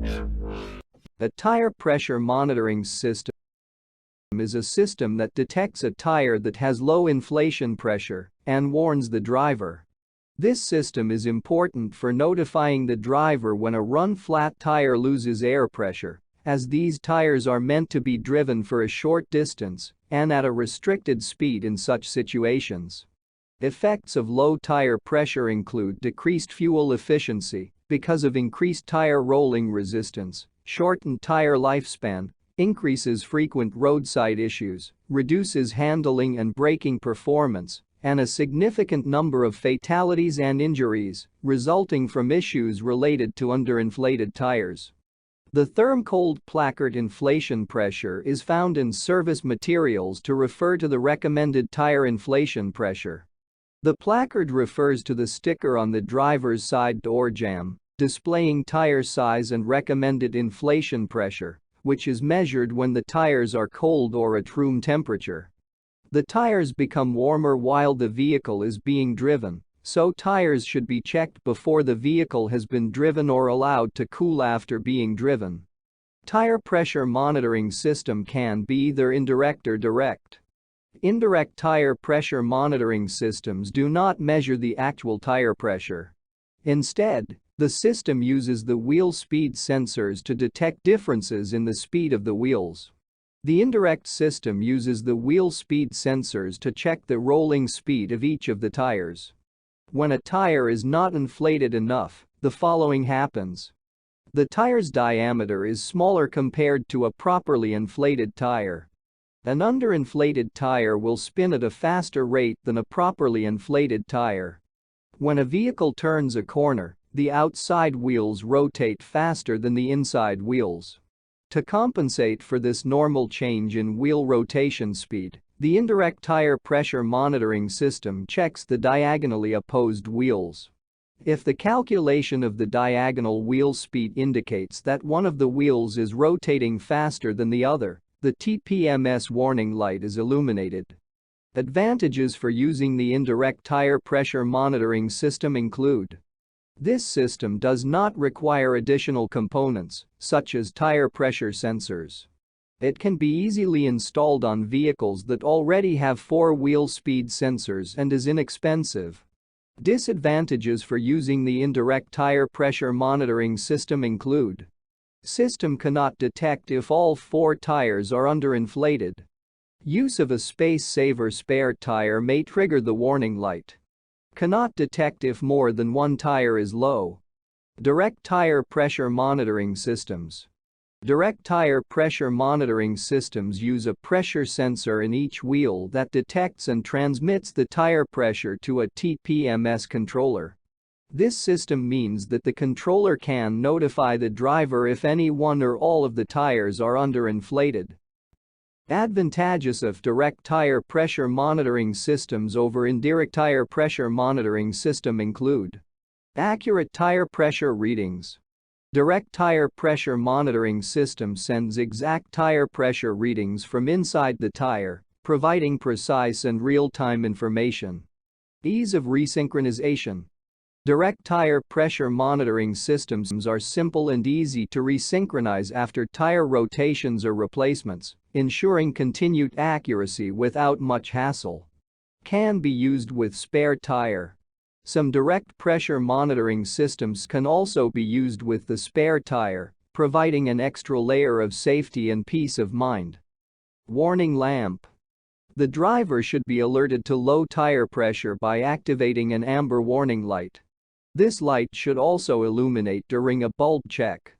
A tire pressure monitoring system is a system that detects a tire that has low inflation pressure and warns the driver. This system is important for notifying the driver when a run-flat tire loses air pressure, as these tires are meant to be driven for a short distance and at a restricted speed in such situations. Effects of low tire pressure include decreased fuel efficiency because of increased tire rolling resistance, shortened tire lifespan, increases frequent roadside issues, reduces handling and braking performance, and a significant number of fatalities and injuries resulting from issues related to underinflated tires. The term cold placard inflation pressure is found in service materials to refer to the recommended tire inflation pressure. The placard refers to the sticker on the driver's side door jamb, displaying tire size and recommended inflation pressure, which is measured when the tires are cold or at room temperature. The tires become warmer while the vehicle is being driven, so tires should be checked before the vehicle has been driven or allowed to cool after being driven. Tire pressure monitoring system can be either indirect or direct. Indirect tire pressure monitoring systems do not measure the actual tire pressure. Instead, the system uses the wheel speed sensors to detect differences in the speed of the wheels. The indirect system uses the wheel speed sensors to check the rolling speed of each of the tires. When a tire is not inflated enough, the following happens. The tire's diameter is smaller compared to a properly inflated tire. An underinflated tire will spin at a faster rate than a properly inflated tire. When a vehicle turns a corner, the outside wheels rotate faster than the inside wheels. To compensate for this normal change in wheel rotation speed, the indirect tire pressure monitoring system checks the diagonally opposed wheels. If the calculation of the diagonal wheel speed indicates that one of the wheels is rotating faster than the other, the TPMS warning light is illuminated. Advantages for using the indirect tire pressure monitoring system include: this system does not require additional components, such as tire pressure sensors. It can be easily installed on vehicles that already have 4 wheel speed sensors and is inexpensive. Disadvantages for using the indirect tire pressure monitoring system include: system cannot detect if all 4 tires are underinflated. Use of a space-saver spare tire may trigger the warning light. Cannot detect if more than 1 tire is low. Direct tire pressure monitoring systems. Direct tire pressure monitoring systems use a pressure sensor in each wheel that detects and transmits the tire pressure to a TPMS controller. This system means that the controller can notify the driver if any one or all of the tires are underinflated. Advantages of direct tire pressure monitoring systems over indirect tire pressure monitoring system include: accurate tire pressure readings. Direct tire pressure monitoring system sends exact tire pressure readings from inside the tire, providing precise and real-time information. Ease of resynchronization. Direct tire pressure monitoring systems are simple and easy to resynchronize after tire rotations or replacements, ensuring continued accuracy without much hassle. Can be used with spare tire. Some direct pressure monitoring systems can also be used with the spare tire, providing an extra layer of safety and peace of mind. Warning lamp. The driver should be alerted to low tire pressure by activating an amber warning light. This light should also illuminate during a bulb check.